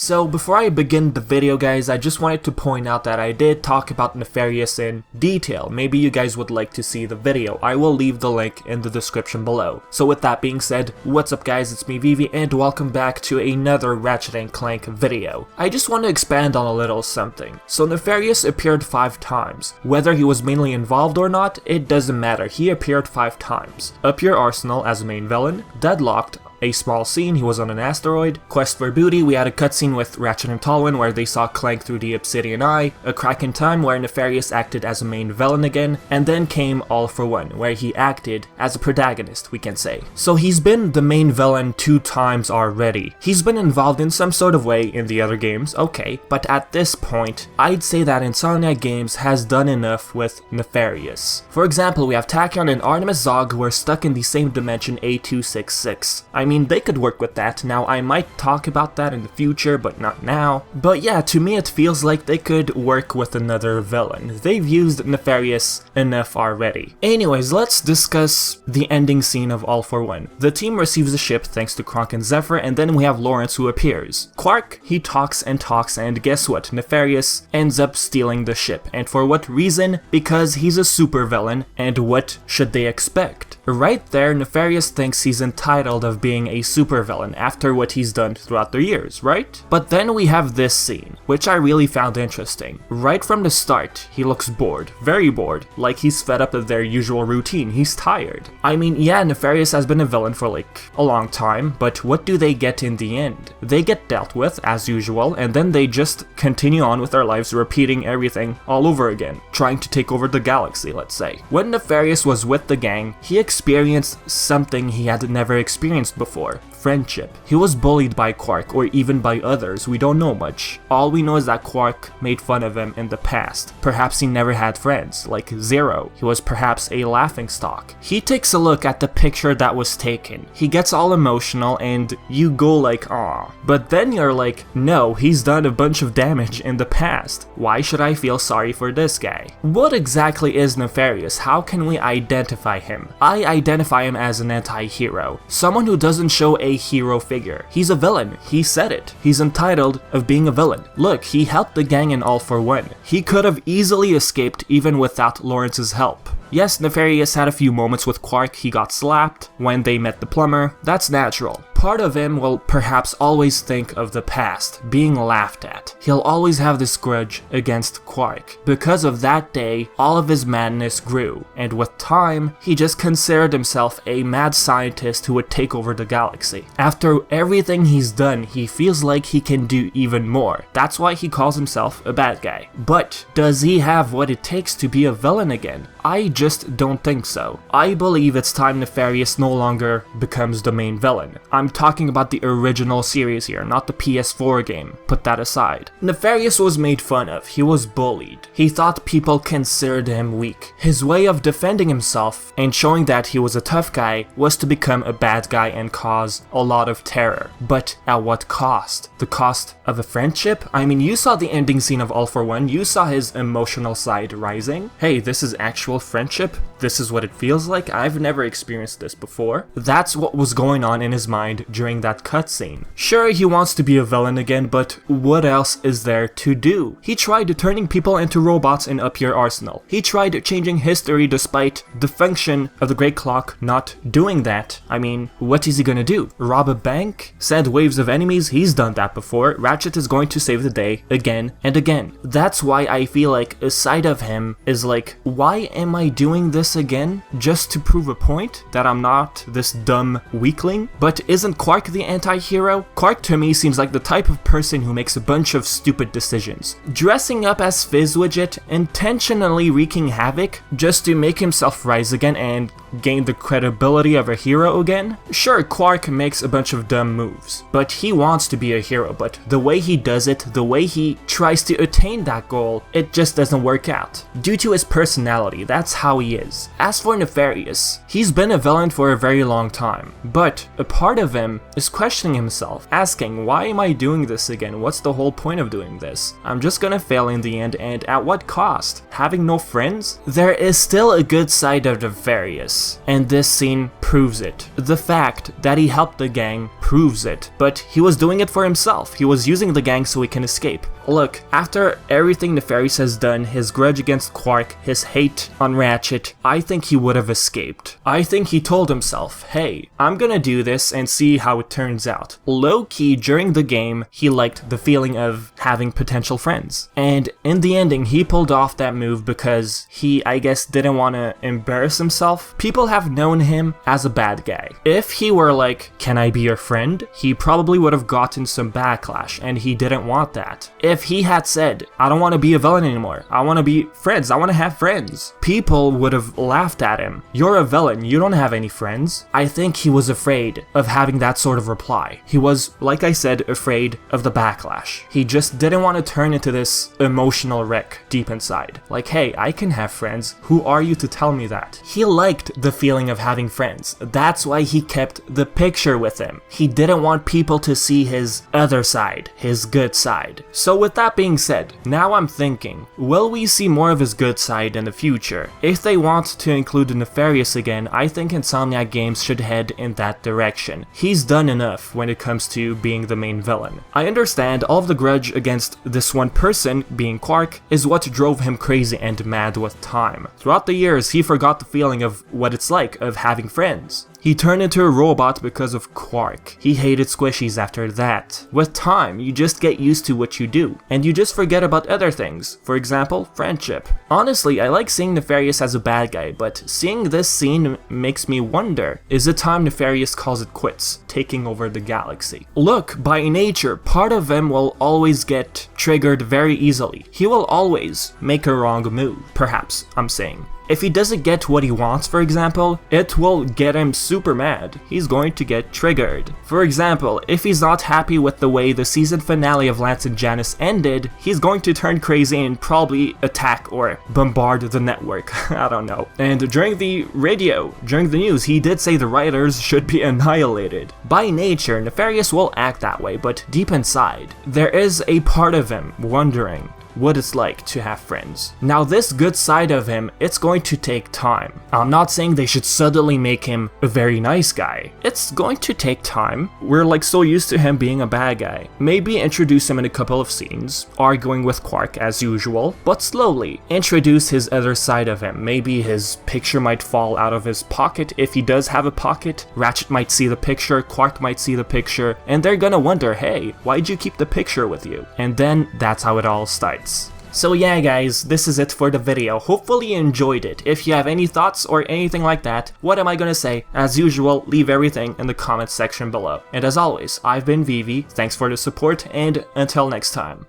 So before I begin the video guys, I just wanted to point out that I did talk about Nefarious in detail. Maybe you guys would like to see the video. I will leave the link in the description below. So with that being said, what's up guys, it's me Vivi and welcome back to another Ratchet Clank video. I just want to expand on a little something. So Nefarious appeared 5 times. Whether he was mainly involved or not, it doesn't matter. He appeared 5 times. Up Your Arsenal as a main villain, Deadlocked, a small scene, he was on an asteroid. Quest for Booty, we had a cutscene with Ratchet and Tallwyn where they saw Clank through the Obsidian Eye, a Crack in Time where Nefarious acted as a main villain again, and then came All for One, where he acted as a protagonist, we can say. So he's been the main villain 2 times already. He's been involved in some sort of way in the other games, okay, but at this point, I'd say that Insomniac Games has done enough with Nefarious. For example, we have Tachyon and Artemis Zog who are stuck in the same dimension A266. I mean, they could work with that. Now, I might talk about that in the future, but not now. But yeah, to me it feels like they could work with another villain. They've used Nefarious enough already. Anyways, let's discuss the ending scene of All for One. The team receives the ship thanks to Kronk and Zephyr, and then we have Lawrence who appears. Quark, he talks, and guess what? Nefarious ends up stealing the ship. And for what reason? Because he's a supervillain, and what should they expect? Right there, Nefarious thinks he's entitled of being a supervillain after what he's done throughout the years, right? But then we have this scene, which I really found interesting. Right from the start, he looks bored, very bored, like he's fed up of their usual routine, he's tired. I mean, yeah, Nefarious has been a villain for like a long time, but what do they get in the end? They get dealt with, as usual, and then they just continue on with their lives repeating everything all over again, trying to take over the galaxy, let's say. When Nefarious was with the gang, he experienced something he had never experienced before. Friendship. He was bullied by Quark, or even by others, we don't know much. All we know is that Quark made fun of him in the past. Perhaps he never had friends, like Zero. He was perhaps a laughingstock. He takes a look at the picture that was taken. He gets all emotional and you go like, aw. But then you're like, no, he's done a bunch of damage in the past. Why should I feel sorry for this guy? What exactly is Nefarious? How can we identify him? I identify him as an anti-hero. Someone who doesn't show a hero figure. He's a villain. He said it. He's entitled of being a villain. Look, he helped the gang in All for One. He could have easily escaped even without Lawrence's help. Yes, Nefarious had a few moments with Quark. He got slapped when they met the plumber. That's natural. Part of him will perhaps always think of the past, being laughed at. He'll always have this grudge against Quark. Because of that day, all of his madness grew, and with time, he just considered himself a mad scientist who would take over the galaxy. After everything he's done, he feels like he can do even more. That's why he calls himself a bad guy. But does he have what it takes to be a villain again? I just don't think so. I believe it's time Nefarious no longer becomes the main villain. I'm talking about the original series here, not the PS4 game. Put that aside. Nefarious was made fun of. He was bullied. He thought people considered him weak. His way of defending himself and showing that he was a tough guy was to become a bad guy and cause a lot of terror. But at what cost? The cost of a friendship? I mean, you saw the ending scene of All for One. You saw his emotional side rising. Hey, this is actual friendship. This is what it feels like. I've never experienced this before. That's what was going on in his mind during that cutscene. Sure, he wants to be a villain again, but what else is there to do? He tried turning people into robots in Up Your Arsenal. He tried changing history despite the function of the Great Clock not doing that. I mean, what is he gonna do? Rob a bank? Send waves of enemies? He's done that before. Ratchet is going to save the day again and again. That's why I feel like a side of him is like, why am I doing this again? Just to prove a point that I'm not this dumb weakling? But isn't Quark the anti-hero? Quark to me seems like the type of person who makes a bunch of stupid decisions. Dressing up as Fizzwidget, intentionally wreaking havoc just to make himself rise again and gain the credibility of a hero again? Sure, Quark makes a bunch of dumb moves, but he wants to be a hero, but the way he does it, the way he tries to attain that goal, it just doesn't work out. Due to his personality, that's how he is. As for Nefarious, he's been a villain for a very long time, but a part of him is questioning himself, asking, why am I doing this again? What's the whole point of doing this? I'm just gonna fail in the end, and at what cost? Having no friends? There is still a good side of Nefarious. Nefarious, and this scene proves it. The fact that he helped the gang proves it, but he was doing it for himself. He was using the gang so he can escape. Look, after everything Nefarious has done, his grudge against Quark, his hate on Ratchet, I think he would have escaped. I think he told himself, hey, I'm gonna do this and see how it turns out. Low-key, during the game, he liked the feeling of having potential friends. And in the ending, he pulled off that move because he, I guess, didn't want to embarrass himself. People have known him as a bad guy. If he were like, can I be your friend? He probably would have gotten some backlash, and he didn't want that. If he had said, I don't want to be a villain anymore, I want to be friends, I want to have friends, people would have laughed at him. You're a villain, you don't have any friends. I think he was afraid of having that sort of reply. He was, like I said, afraid of the backlash. He just didn't want to turn into this emotional wreck deep inside. Like, hey, I can have friends, who are you to tell me that? He liked the feeling of having friends. That's why he kept the picture with him. He didn't want people to see his other side, his good side. So with that being said, now I'm thinking, will we see more of his good side in the future? If they want to include the Nefarious again, I think Insomniac Games should head in that direction. He's done enough when it comes to being the main villain. I understand all of the grudge against this one person, being Quark, is what drove him crazy and mad with time. Throughout the years, he forgot the feeling of what it's like of having friends. He turned into a robot because of Quark. He hated squishies after that. With time, you just get used to what you do, and you just forget about other things. For example, friendship. Honestly, I like seeing Nefarious as a bad guy, but seeing this scene makes me wonder, is it time Nefarious calls it quits, taking over the galaxy? Look, by nature, part of him will always get triggered very easily. He will always make a wrong move, perhaps, I'm saying. If he doesn't get what he wants, for example, it will get him super mad. He's going to get triggered. For example, if he's not happy with the way the season finale of Lance and Janice ended, he's going to turn crazy and probably attack or bombard the network. I don't know. And during the radio, during the news, he did say the writers should be annihilated. By nature, Nefarious will act that way, but deep inside, there is a part of him wondering what it's like to have friends. Now this good side of him, it's going to take time. I'm not saying they should suddenly make him a very nice guy. It's going to take time. We're like so used to him being a bad guy. Maybe introduce him in a couple of scenes, arguing with Quark as usual, but slowly introduce his other side of him. Maybe his picture might fall out of his pocket if he does have a pocket. Ratchet might see the picture, Quark might see the picture, and they're gonna wonder, hey, why'd you keep the picture with you? And then that's how it all starts. So yeah guys, this is it for the video. Hopefully you enjoyed it. If you have any thoughts or anything like that, what am I gonna say? As usual, leave everything in the comments section below. And as always, I've been VTNVIVI, thanks for the support, and until next time.